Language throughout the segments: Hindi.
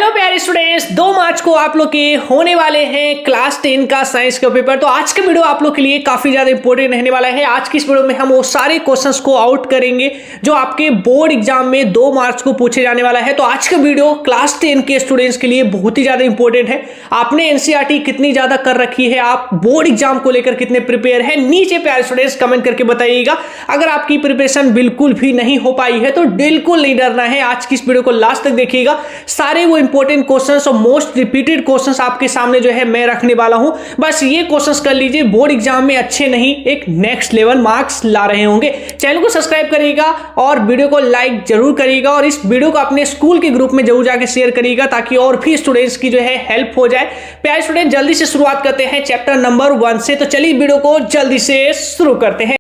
हेलो प्यारे स्टूडेंट्स, 2 मार्च को आप लोग के होने वाले हैं क्लास 10 का साइंस का पेपर। तो आज का वीडियो आप लोग के लिए काफी ज्यादा इंपॉर्टेंट रहने वाला है। आज की इस वीडियो में हम वो सारे क्वेश्चंस को आउट करेंगे जो आपके बोर्ड एग्जाम में 2 मार्च को पूछे जाने वाला है। तो आज का वीडियो क्लास 10 के स्टूडेंट्स के लिए बहुत ही ज्यादा इंपॉर्टेंट है। आपने एनसीईआरटी कितनी ज्यादा कर रखी है, आप बोर्ड एग्जाम को लेकर कितने प्रिपेयर है, नीचे प्यारे स्टूडेंट्स कमेंट करके बताइएगा। अगर आपकी प्रिपरेशन बिल्कुल भी नहीं हो पाई है तो बिल्कुल नहीं डरना है, आज की इस वीडियो को लास्ट तक देखिएगा। सारे वो इंपॉर्टेंट क्वेश्चंस और मोस्ट रिपीटेड क्वेश्चंस आपके सामने जो है मैं रखने वाला हूं। बस ये क्वेश्चंस कर लीजिए, बोर्ड एग्जाम में अच्छे नहीं एक नेक्स्ट लेवल मार्क्स ला रहे होंगे। चैनल को सब्सक्राइब करिएगा और वीडियो को लाइक जरूर करिएगा और इस वीडियो को अपने स्कूल के ग्रुप में जरूर जाकर शेयर करिएगा ताकि और भी स्टूडेंट्स की जो है हेल्प हो जाए। प्यारे स्टूडेंट, जल्दी से शुरुआत करते हैं चैप्टर नंबर 1 से। तो चलिए वीडियो को जल्दी से शुरू करते हैं।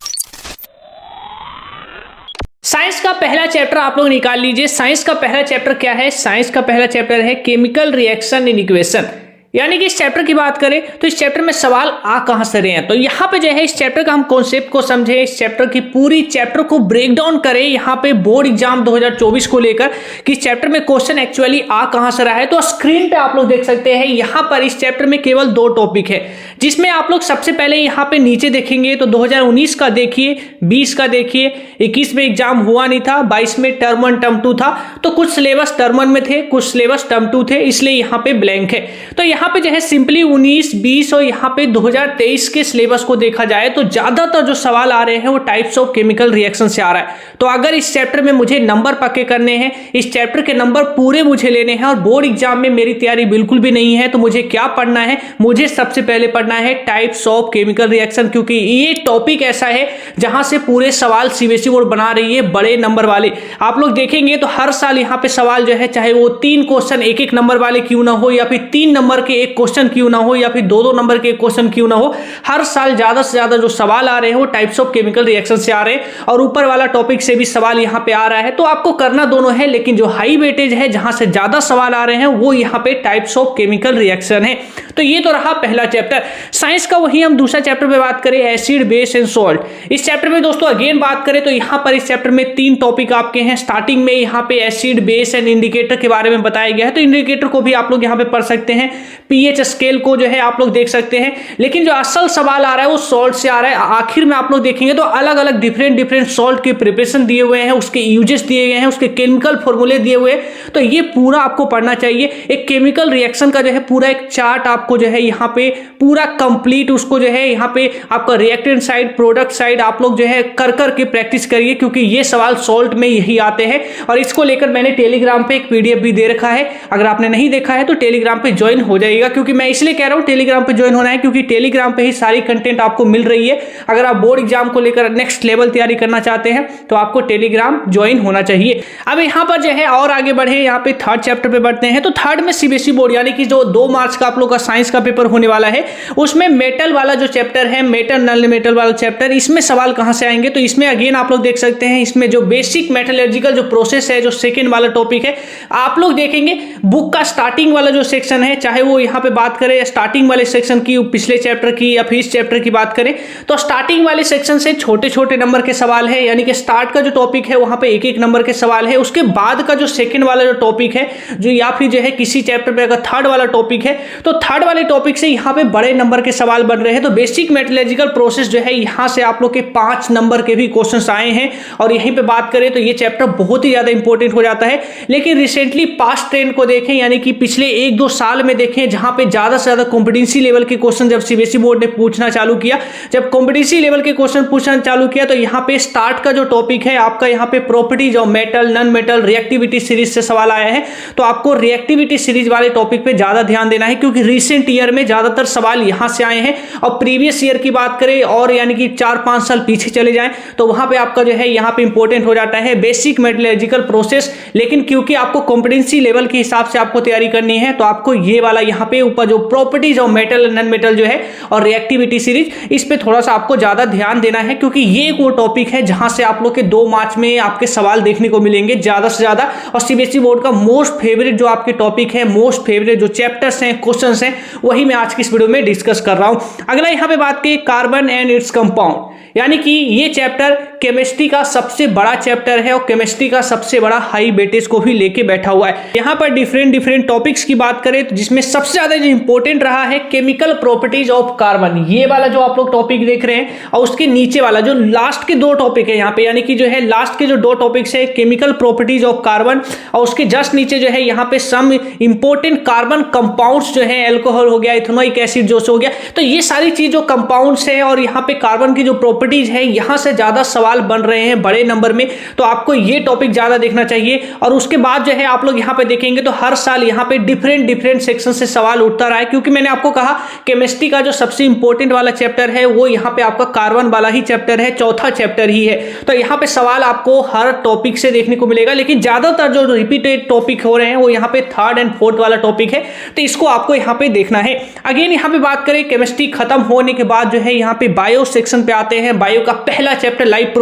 साइंस का पहला चैप्टर आप लोग निकाल लीजिए। साइंस का पहला चैप्टर क्या है? साइंस का पहला चैप्टर है केमिकल रिएक्शन इन इक्वेशन। यानी कि इस चैप्टर की बात करें तो इस चैप्टर में सवाल आ कहां से रहे हैं। तो यहाँ पे जो है इस चैप्टर का हम कॉन्सेप्ट को समझे, इस चैप्टर की पूरी चैप्टर को ब्रेक डाउन करें यहाँ पे बोर्ड एग्जाम 2024 को लेकर कि इस चैप्टर में क्वेश्चन एक्चुअली आ कहां से रहा है। तो स्क्रीन पे आप लोग देख सकते हैं यहाँ पर इस चैप्टर में केवल 2 टॉपिक है, जिसमें आप लोग सबसे पहले यहाँ पे नीचे देखेंगे तो 2019 का देखिए, 20 का देखिए, 21 में एग्जाम हुआ नहीं था, 22 में टर्म 1 टर्म 2 था। तो कुछ सिलेबस टर्म 1 में थे, कुछ सिलेबस टर्म 2 थे, इसलिए यहाँ पे ब्लैंक है। तो यहाँ पे जो है सिंपली 19, 20 और यहाँ पे 2023 के सिलेबस को देखा जाए तो ज्यादातर जो सवाल आ रहे हैं वो टाइप्स ऑफ केमिकल रिएक्शन से आ रहा है। तो अगर इस चैप्टर में मुझे नंबर पक्के करने हैं, इस चैप्टर के नंबर पूरे मुझे लेने हैं और बोर्ड एग्जाम में मेरी तैयारी बिल्कुल भी नहीं है, तो मुझे क्या पढ़ना है? मुझे सबसे पहले पढ़ना है टाइप्स ऑफ केमिकल रिएक्शन, क्योंकि ये टॉपिक ऐसा है जहां से पूरे सवाल सीबीएसई बोर्ड बना रही है बड़े नंबर वाले। आप लोग देखेंगे तो हर साल यहाँ पे सवाल जो है, चाहे वो 3 क्वेश्चन 1-1 नंबर वाले क्यों ना हो, या फिर 3 नंबर के 1 क्वेश्चन क्यों ना हो, या फिर 2-2 नंबर के क्वेश्चन क्यों ना हो, हर साल ज्यादा से ज्यादा जो सवाल आ रहे हैं वो टाइप्स ऑफ केमिकल रिएक्शन से आ रहे हैं और ऊपर वाला टॉपिक से भी सवाल यहाँ पे आ रहा है। तो आपको करना दोनों है, लेकिन जो हाई वेटेज है जहां से ज्यादा सवाल आ रहे हैं वो यहाँ पे टाइप्स ऑफ केमिकल रिएक्शन है। तो ये तो रहा पहला चैप्टर साइंस का। वही हम दूसरा चैप्टर पे बात करें, एसिड बेस एंड सॉल्ट। इस चैप्टर में दोस्तों अगेन बात करें तो यहाँ पर इस चैप्टर में 3 टॉपिक आपके हैं। स्टार्टिंग में यहाँ पे एसिड बेस एंड इंडिकेटर के बारे में बताया गया है, तो इंडिकेटर को भी आप लोग यहाँ पे पढ़ सकते हैं। पीएच स्केल को जो है आप लोग देख सकते हैं, लेकिन जो असल सवाल आ रहा है वो सॉल्ट से आ रहा है। आखिर में आप लोग देखेंगे तो अलग अलग डिफरेंट सॉल्ट के प्रिपरेशन दिए हुए हैं, उसके यूजेस दिए गए हैं, उसके केमिकल फॉर्मूले दिए हुए हैं। तो ये पूरा आपको पढ़ना चाहिए। एक केमिकल रिएक्शन का जो है पूरा एक चार्ट आपको जो है यहाँ पे पूरा कंप्लीट, उसको जो है यहाँ पे आपका रिएक्टेंट साइड, प्रोडक्ट साइड आप लोग जो है कर के प्रैक्टिस करिए, क्योंकि ये सवाल सॉल्ट में यही आते हैं। और इसको लेकर मैंने टेलीग्राम पे एक पीडीएफ भी दे रखा है, अगर आपने नहीं देखा है तो टेलीग्राम पे ज्वाइन हो जाइएगा। क्योंकि मैं इसलिए कह रहा हूँ टेलीग्राम पे ज्वाइन होना है क्योंकि टेलीग्राम पे ही सारी कंटेंट आपको मिल रही है। अगर आप बोर्ड एग्जाम को लेकर नेक्स्ट लेवल तैयारी करना चाहते हैं तो आपको टेलीग्राम ज्वाइन होना चाहिए। अब यहाँ पर जो है और आगे बढ़े, यहाँ पे 3rd चैप्टर पे बढ़ते हैं। तो 3rd में सीबीएसई बोर्ड यानी कि जो 2 मार्च का आप लोग का साइंस का पेपर होने वाला है, उसमें मेटल वाला जो चैप्टर है, मेटल नॉन मेटल वाला चैप्टर, इसमें सवाल कहां से आएंगे? तो इसमें अगेन आप लोग देख सकते हैं, इसमें जो बेसिक मेटलर्जिकल जो प्रोसेस है, जो सेकंड वाला टॉपिक है, आप लोग देखेंगे बुक का स्टार्टिंग वाला जो सेक्शन है, चाहे वो यहाँ पे बात करें स्टार्टिंग वाले सेक्शन की, पिछले चैप्टर की या फिर इस चैप्टर की बात करें, तो स्टार्टिंग वाले सेक्शन से छोटे नंबर के सवाल है। यानी कि स्टार्ट का जो टॉपिक है वहां पे 1-1 नंबर के सवाल है। उसके बाद का जो सेकंड वाला जो टॉपिक है, जो या फिर जो है किसी चैप्टर में अगर 3rd वाला टॉपिक है तो 3rd वाले टॉपिक से यहाँ पे बड़े नंबर के सवाल बन रहे हैं। तो बेसिक मेटलर्जिकल प्रोसेस जो है यहाँ से आप लोग के 5 नंबर के भी क्वेश्चन आए हैं। और यहीं पे बात करें तो ये चैप्टर बहुत ही ज्यादा इंपॉर्टेंट हो जाता है। लेकिन रिसेंटली पास्ट ट्रेंड को देखें, यानी कि पिछले 1-2 साल में देखें, जहां पे ज्यादा से ज्यादा कॉम्पिटेंसी लेवल के क्वेश्चन जब सीबीएसई बोर्ड ने पूछना चालू किया, जब कॉम्पिटेंसी लेवल के क्वेश्चन पूछना चालू किया, तो यहाँ पे स्टार्ट का जो टॉपिक है आपका, यहाँ पे properties of metal, non metal, reactivity series से सवाल आया है। तो आपको रिएक्टिविटी सीरीज वाले टॉपिक पे ज्यादा ध्यान देना है, क्योंकि रिसेंट ईयर में ज्यादातर सवाल यहां से आए हैं। और प्रीवियस ईयर की बात करें और यानी कि 4-5 साल पीछे चले जाएं तो वहां पे आपका जो है यहाँ पे इंपॉर्टेंट हो जाता है बेसिक मेटलर्जिकल प्रोसेस। लेकिन क्योंकि आपको कॉम्पिटेंसी लेवल के हिसाब से आपको तैयारी करनी है, तो आपको ये वाला यहाँ पे ऊपर जो properties of metal, non metal जो है और रिएक्टिविटी सीरीज, इस पे थोड़ा सा आपको ज्यादा ध्यान देना है, क्योंकि ये वो टॉपिक है जहां से आप लोग के 2 मार्च में आपके सवाल देखने को मिलेंगे ज्यादा से ज्यादा। और सीबीएसई बोर्ड का मोस्ट फेवरेट जो आपके टॉपिक है, मोस्ट फेवरेट जो चैप्टर्स हैं, क्वेश्चंस हैं, वही मैं आज की इस वीडियो में डिस्कस कर रहा हूं। अगला यहाँ पे बात की कार्बन एंड इट्स कंपाउंड। यानी कि ये चैप्टर केमिस्ट्री का सबसे बड़ा चैप्टर है और केमिस्ट्री का सबसे बड़ा हाई वेटेज को भी लेके बैठा हुआ है। यहाँ पर डिफरेंट टॉपिक्स की बात करें तो जिसमें सबसे ज्यादा जो इंपॉर्टेंट रहा है केमिकल प्रॉपर्टीज ऑफ कार्बन, ये वाला जो आप लोग टॉपिक देख रहे हैं, और उसके नीचे वाला जो लास्ट के दो टॉपिक है यहाँ पे, यानी कि जो है लास्ट के जो दो टॉपिक्स है केमिकल प्रॉपर्टीज ऑफ कार्बन, और उसके जस्ट नीचे जो है यहाँ पे सम इंपॉर्टेंट कार्बन कंपाउंड्स जो है, एल्कोहल हो गया, इथेनोइक एसिड जो हो गया। तो ये सारी चीज जो कंपाउंड्स है और यहाँ पे कार्बन की जो प्रॉपर्टीज है, यहाँ से ज्यादा सवाल बन रहे हैं बड़े नंबर में, तो आपको ये टॉपिक ज्यादा देखना चाहिए। और उसके बाद जो है आप लोग यहाँ पे देखेंगे तो हर साल यहाँ पे डिफरेंट सेक्शन से सवाल उठता रहा है, क्योंकि मैंने आपको कहा केमिस्ट्री का जो सबसे इंपॉर्टेंट वाला चैप्टर है वो यहाँ पे आपका कार्बन वाला ही चैप्टर है, चौथा चैप्टर ही है। तो यहाँ पे सवाल आपको हर टॉपिक से देखने को मिलेगा, लेकिन ज्यादातर जो रिपीटेड टॉपिक हो रहे हैं वो यहाँ पे थर्ड एंड फोर्थ वाला टॉपिक है, तो इसको आपको यहाँ पे देखना है। अगेन यहाँ पे बात करें केमिस्ट्री खत्म होने के बाद जो है यहाँ पे बायो सेक्शन पे आते हैं। बायो का पहला चैप्टर लाइफ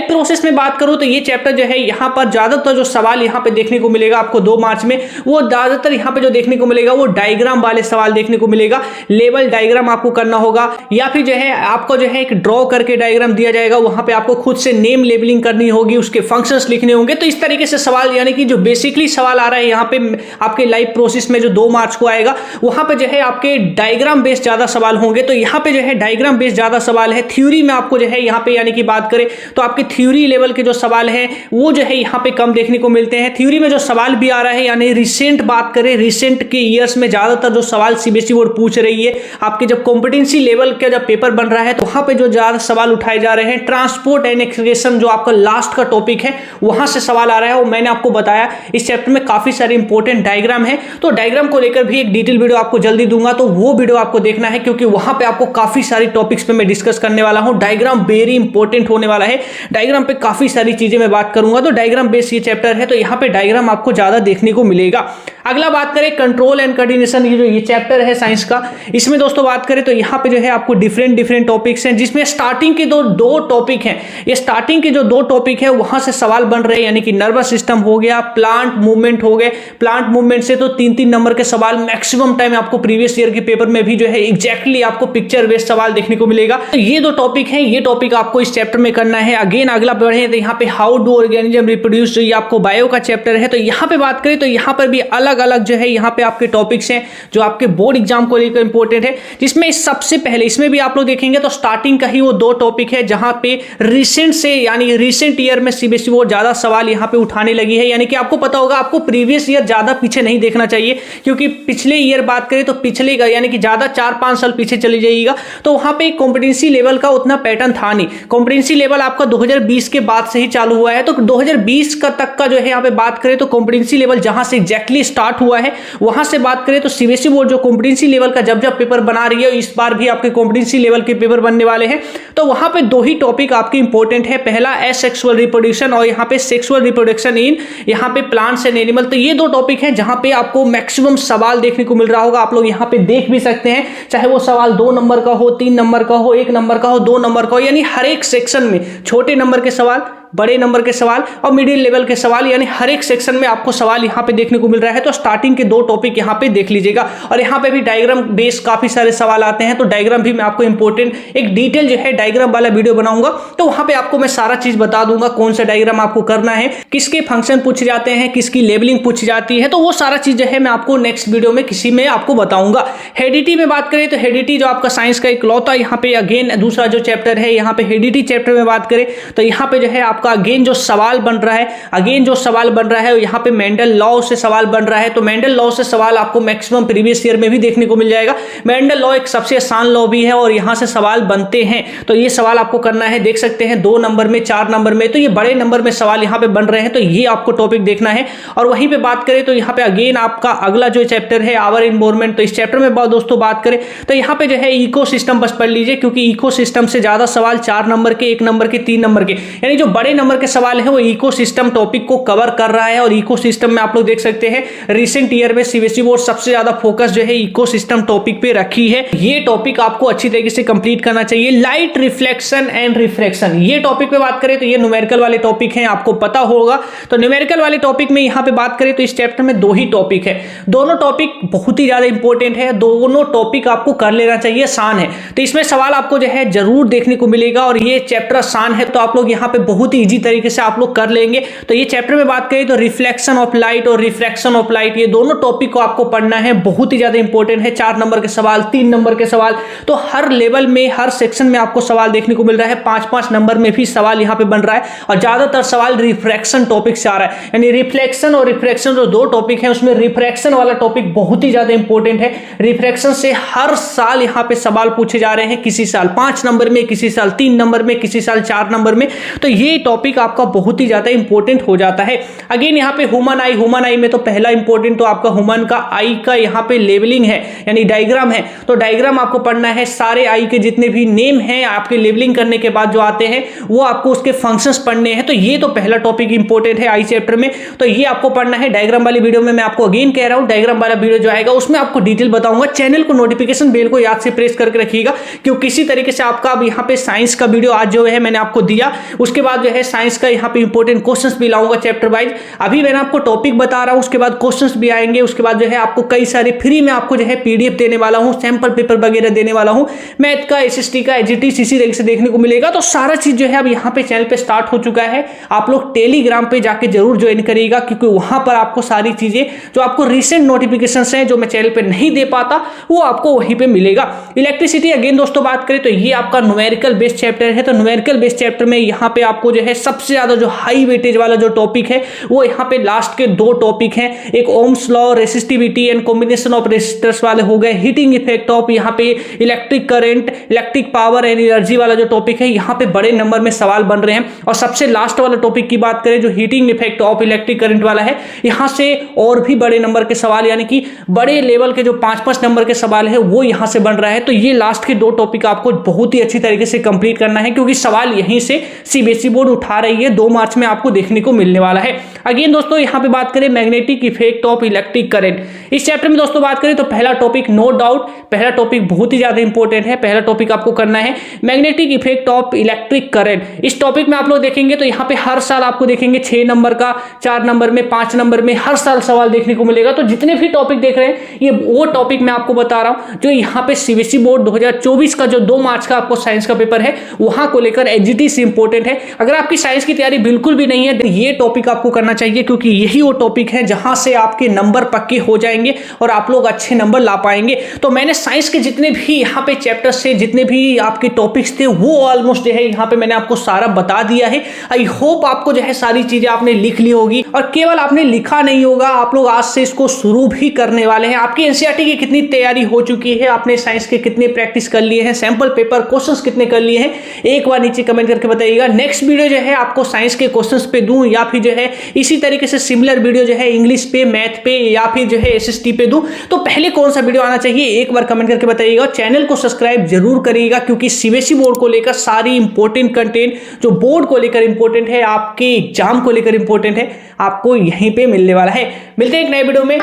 प्रोसेस में बात करूं तो ये चैप्टर जो है यहाँ पर ज्यादातर जो सवाल यहाँ पे देखने को मिलेगा आपको 2 मार्च में, वो ज्यादातर यहाँ पे जो देखने को मिलेगा वो डायग्राम वाले सवाल देखने को मिलेगा। लेवल डायग्राम आपको करना होगा, या फिर जो है आपको जो है एक ड्रॉ करके डायग्राम दिया जाएगा, वहां पे आपको खुद से नेम लेबलिंग करनी होगी, उसके फंक्शंस लिखने होंगे। तो इस तरीके से सवाल, यानी कि जो बेसिकली सवाल आ रहा है यहाँ पे आपके लाइफ प्रोसेस में जो 2 मार्च को आएगा, वहां पे जो है आपके डायग्राम बेस्ड ज्यादा सवाल होंगे। तो यहाँ पे जो है डायग्राम बेस्ड ज्यादा सवाल है। थ्योरी में आपको जो है यहाँ पे यानी कि बात करें तो आपके थ्योरी लेवल के जो सवाल है वो जो है यहाँ पे कम देखने को मिलते हैं। थ्योरी में जो सवाल भी आ रहा है, यानी रिसेंट बात करें, रिसेंट के ईयर्स में ज्यादातर जो सवाल सीबीएसई बोर्ड पूछ रही है, आपके जब कॉम्पिटेंसी लेवल का जब पेपर बन रहा है तो वहां पे जो ज्यादा सवाल उठाए जा रहे हैं, ट्रांसपोर्ट एंड एक्सक्रीशन जो आपका लास्ट का टॉपिक है वहां से सवाल आ रहा है। और मैंने आपको बताया इस चैप्टर में काफी सारे इंपॉर्टेंट डायग्राम है, तो डायग्राम को लेकर भी एक डिटेल वीडियो आपको जल्दी दूंगा, तो वो वीडियो आपको देखना है, क्योंकि वहां पे आपको काफी सारी टॉपिक्स पे मैं डिस्कस करने वाला हूं। डायग्राम वेरी इंपॉर्टेंट होने वाला है, डायग्राम पे काफी सारी चीजें मैं बात करूंगा। तो डायग्राम बेस्ड ये चैप्टर है, तो यहाँ पे डायग्राम आपको ज्यादा देखने को मिलेगा। अगला बात करें कंट्रोल एंड कोऑर्डिनेशन, ये जो ये चैप्टर है साइंस का, इसमें दोस्तों बात करें तो यहाँ पे जो है आपको डिफरेंट टॉपिक्स हैं, जिसमें स्टार्टिंग के दो टॉपिक हैं। ये स्टार्टिंग के जो 2 टॉपिक है वहां से सवाल बन रहे हैं, यानी कि नर्वस सिस्टम हो गया, प्लांट मूवमेंट हो गए। प्लांट मूवमेंट से तो 3-3 नंबर के सवाल मैक्सिमम टाइम आपको प्रीवियस ईयर के पेपर में भी जो है एग्जैक्टली आपको पिक्चर बेस्ड सवाल देखने को मिलेगा। तो ये 2 टॉपिक हैं, ये टॉपिक आपको इस चैप्टर में करना है। अगेन अगला बढ़े तो यहाँ पे हाउ डू ऑर्गेनिज्म रिप्रोड्यूस, जो ये आपको बायो का चैप्टर है, तो यहाँ पे बात करें तो यहाँ पर भी अलग अलग जो है यहाँ पे आपके टॉपिक्स हैं जो आपके बोर्ड एग्जाम को लेकर इंपॉर्टेंट है। जिसमें सबसे पहले इसमें भी आप लोग देखेंगे तो स्टार्टिंग का ही वो 2 टॉपिक है जहां पे रिसेंट से, यानी रिसेंट ईयर में सीबीएसई बोर्ड ज्यादा सवाल यहाँ पे उठाने लगी है। यानी कि आपको पता होगा आपको प्रीवियस ईयर ज्यादा पीछे नहीं देखना चाहिए, क्योंकि पिछले ईयर बात करें तो पिछले का यानी कि ज्यादा 4-5 साल पीछे चली जाइएगा, तो वहां पे कॉम्पिटेंसी लेवल का उतना पैटर्न था नहीं। कॉम्पिटेंसी लेवल आपका 2020 के बाद से ही चालू हुआ है, तो 2020 का तक का जो है यहाँ पे बात करें तो कॉम्पिटेंसी लेवल जहां से एग्जैक्टली स्टार्ट हुआ है, वहां से बात करें तो सीबीएसई बोर्ड जो कॉम्पिटेंसी लेवल का जब पेपर बना रही है, इस बार भी आपके कॉम्पिटेंसी लेवल के पेपर बनने वाले हैं, तो वहां पे 2 ही टॉपिक आपके इंपॉर्टेंट है। पहला एसेक्सुअल रिप्रोडक्शन और यहाँ पे सेक्सुअल रिप्रोडक्शन इन यहाँ पे प्लांट्स एंड एनिमल। तो ये 2 टॉपिक हैं जहां पे आपको मैक्सिमम सवाल देखने को मिल रहा होगा। आप लोग यहाँ पे देख भी सकते हैं, चाहे वो सवाल 2 नंबर का हो, 3 नंबर का हो, 1 नंबर का हो, 2 नंबर का हो, यानी हर एक सेक्शन में छोटे नंबर के सवाल, बड़े नंबर के सवाल और मिडिल लेवल के सवाल, यानी हर एक सेक्शन में आपको सवाल यहाँ पे देखने को मिल रहा है। तो स्टार्टिंग के 2 टॉपिक यहाँ पे देख लीजिएगा, और यहाँ पे भी डायग्राम बेस काफी सारे सवाल आते हैं, तो डायग्राम भी मैं आपको इंपॉर्टेंट एक डिटेल जो है डायग्राम वाला वीडियो बनाऊंगा, तो वहां पे आपको मैं सारा चीज बता दूंगा, कौन सा डायग्राम आपको करना है, किसके फंक्शन पूछे जाते हैं, किसकी लेबलिंग पूछी जाती है, तो वो सारा चीज जो है मैं आपको नेक्स्ट वीडियो में किसी में आपको बताऊंगा। हेरिडिटी में बात करें तो हेरिडिटी जो आपका साइंस का इकलौता यहाँ पे अगेन दूसरा जो चैप्टर है, यहाँ पे हेरिडिटी चैप्टर में बात करें तो यहाँ पे जो है आपका अगेन जो सवाल बन रहा है, यहाँ पे मेंडल लॉ से सवाल बन रहा है। तो मेंडल लॉ से सवाल आपको मैक्सिमम प्रीवियस ईयर में भी देखने को मिल जाएगा। मेंडल लॉ एक सबसे आसान लॉ भी है और यहाँ से सवाल बनते हैं, तो ये सवाल आपको करना है। देख सकते हैं 2 नंबर में, 4 नंबर में, तो ये बड़े नंबर में सवाल यहाँ पे बन रहे हैं, तो ये आपको टॉपिक देखना है। और वहीं पे बात करें तो यहाँ पे अगेन आपका अगला जो चैप्टर है आवर एनवायरमेंट, तो इस चैप्टर में दोस्तों बात करें तो यहाँ पे जो है इकोसिस्टम बस पढ़ लीजिए, क्योंकि इकोसिस्टम से ज्यादा सवाल 4 नंबर के, 1 नंबर के, 3 नंबर के, यानी जो बड़े बड़े नंबर के सवाल है वो इकोसिस्टम टॉपिक को कवर कर रहा है। और इकोसिस्टम में आप लोग देख सकते हैं रिसेंट ईयर में सीबीएसई बोर्ड सबसे ज्यादा फोकस जो है इकोसिस्टम टॉपिक पे रखी है। ये टॉपिक आपको अच्छी तरीके से कंप्लीट करना चाहिए। लाइट रिफ्लेक्शन एंड रिफ्रैक्शन, ये टॉपिक पे बात करें तो ये न्यूमेरिकल वाले टॉपिक हैं, आपको पता होगा। तो न्यूमेरिकल वाले टॉपिक में यहां पे बात करें तो इस चैप्टर में 2 ही टॉपिक है। दोनों टॉपिक बहुत ही ज्यादा इंपॉर्टेंट है, दोनों टॉपिक आपको कर लेना चाहिए, आसान है। तो इसमें सवाल आपको जो है जरूर देखने को मिलेगा और ये चैप्टर आसान है तो आप लोग यहाँ पे बहुत ही इजी तरीके से आप लोग कर लेंगे। तो ये चैप्टर में बात करें तो रिफ्लेक्शन ऑफ लाइट और रिफ्रैक्शन ऑफ लाइट, ये दोनों टॉपिक को आपको पढ़ना है, बहुत ही ज्यादा इंपॉर्टेंट है। 4 नंबर के सवाल, 3 नंबर के सवाल, तो हर लेवल में हर सेक्शन में आपको सवाल देखने को मिल रहा है। 5-5 नंबर में भी सवाल यहाँ पे बन रहा है और ज्यादातर सवाल रिफ्रैक्शन टॉपिक से आ रहा है। यानी रिफ्लेक्शन और रिफ्रैक्शन जो 2 टॉपिक है उसमें रिफ्रैक्शन वाला टॉपिक बहुत ही ज्यादा इंपॉर्टेंट है। रिफ्रैक्शन से हर साल यहाँ पे सवाल पूछे जा रहे हैं, किसी साल 5 नंबर में, किसी साल 3 नंबर में, किसी साल 4 नंबर में। तो ये टॉपिक आपका बहुत ही ज्यादा इंपॉर्टेंट हो जाता है। अगेन यहाँ पे ह्यूमन आई में तो पहला इंपॉर्टेंट तो आपका ह्यूमन का आई का यहाँ पे लेवलिंग है, यानी डायग्राम है। तो डायग्राम आपको पढ़ना है, सारे आई के जितने भी नेम हैं आपके लेवलिंग करने के बाद जो आते हैं वो आपको उसके फंक्शंस पढ़ने हैं। तो ये तो पहला टॉपिक इंपॉर्टेंट है आई चैप्टर में, तो ये आपको पढ़ना है। डायग्राम वाली वीडियो में मैं आपको अगेन कह रहा हूं, डायग्राम वाला वीडियो जो आएगा उसमें आपको डिटेल बताऊंगा। चैनल को नोटिफिकेशन बेल को याद से प्रेस करके रखिएगा, क्योंकि किसी तरीके से आपका अब यहाँ पे साइंस का वीडियो आज जो है मैंने आपको दिया, उसके बाद जो है साइंस का यहाँ पे इंपॉर्टेंट क्वेश्चंस भी लाऊंगा चैप्टर वाइज। अभी मैंने आपको टॉपिक बता रहा हूं, उसके बाद क्वेश्चंस भी आएंगे, उसके बाद जो है आपको कई सारे फ्री में आपको जो है पीडीएफ देने वाला हूं, सैंपल पेपर वगैरह देने वाला हूं, मैथ का, एसएसटी का, एजीटी इसी तरीके से देखने को मिलेगा। तो सारा चीज जो है अब यहाँ पे चैनल पे स्टार्ट हो चुका है। आप लोग टेलीग्राम पे जाके जरूर ज्वाइन करिएगा, क्योंकि वहां पर आपको सारी चीजें जो आपको रिसेंट नोटिफिकेशन है जो मैं चैनल पे नहीं दे पाता वो आपको वहीं पे मिलेगा। इलेक्ट्रिसिटी अगेन दोस्तों बात करें तो ये आपका न्यूमेरिकल बेस्ड चैप्टर है। तो न्यूमेरिकल बेस्ड चैप्टर में यहाँ पे आपको जो है सबसे ज्यादा जो हाई वेटेज वाला जो टॉपिक है वो यहाँ पे लास्ट के 2 टॉपिक हैं, एक Ohm's law, resistivity and combination of resistors वाले हो गए, हीटिंग इफेक्ट ऑफ यहाँ पे electric current, electric power and energy वाला जो टॉपिक है यहाँ पे बड़े नंबर में सवाल बन रहे हैं। और सबसे लास्ट वाला टॉपिक की बात करें जो heating effect of electric current वाला है, यहाँ से और भी बड़े नंबर के सवाल, यानी कि बड़े लेवल के जो 5-5 नंबर के सवाल है वो यहाँ से बन रहा है। तो ये लास्ट के 2 टॉपिक आपको बहुत ही अच्छी तरीके से कंप्लीट करना है, क्योंकि सवाल यहीं से सीबीएसई बोर्ड उठा रही है, 2 मार्च में आपको देखने को मिलने वाला है। अगेन दोस्तों यहाँ पे बात करें magnetic effect of electric current, इस चैप्टर में दोस्तों बात करें तो पहला टॉपिक नो डाउट, पहला टॉपिक बहुत ही ज्यादा इंपॉर्टेंट है। पहला टॉपिक आपको करना है magnetic effect of electric current. इस टॉपिक में आप लोग देखेंगे तो यहाँ पे हर साल आपको देखेंगे 6 नंबर का, 4 नंबर में, 5 नंबर में हर साल सवाल देखने को मिलेगा। तो जितने भी टॉपिक देख रहे हैं ये वो टॉपिक मैं आपको बता रहा हूं जो यहाँ पे सीबीएसई बोर्ड 2024 का जो 2 मार्च का आपको साइंस का पेपर है वहां को लेकर एजीटी से इंपॉर्टेंट है। अगर आपकी साइंस की तैयारी बिल्कुल भी नहीं है तो ये टॉपिक आपको करना चाहिए, क्योंकि यही वो टॉपिक है जहां से आपके नंबर पक्के हो जाएंगे और आप लोग अच्छे नंबर ला पाएंगे। तो मैंने साइंस के जितने भी यहाँ पे चैप्टर्स थे, जितने भी आपके टॉपिक्स थे वो ऑलमोस्ट जो है यहाँ पे मैंने आपको सारा बता दिया है। आई होप आपको जो है सारी चीजें आपने लिख ली होगी, और केवल आपने लिखा नहीं होगा, आप लोग आज से इसको शुरू भी करने वाले हैं। आपकी एनसीईआरटी की कितनी तैयारी हो चुकी है, आपने साइंस के कितने प्रैक्टिस कर लिए हैं, सैंपल पेपर क्वेश्चंस कितने कर लिए हैं, एक बार नीचे कमेंट करके बताइएगा। नेक्स्ट वीडियो जो है आपको साइंस के क्वेश्चंस पे दूं या फिर जो है इसी तरीके से सिमिलर वीडियो जो है इंग्लिश पे, मैथ पे या फिर जो है एसएसटी पे दूं, तो पहले कौन सा वीडियो आना चाहिए एक बार कमेंट करके बताइएगा। चैनल को सब्सक्राइब जरूर करिएगा, क्योंकि सीबीएसई बोर्ड को लेकर सारी इंपॉर्टेंट कंटेंट जो बोर्ड को लेकर इंपॉर्टेंट है, आपके एग्जाम को लेकर इंपॉर्टेंट है, आपको यहीं पे मिलने वाला है। मिलते हैं एक नए वीडियो में।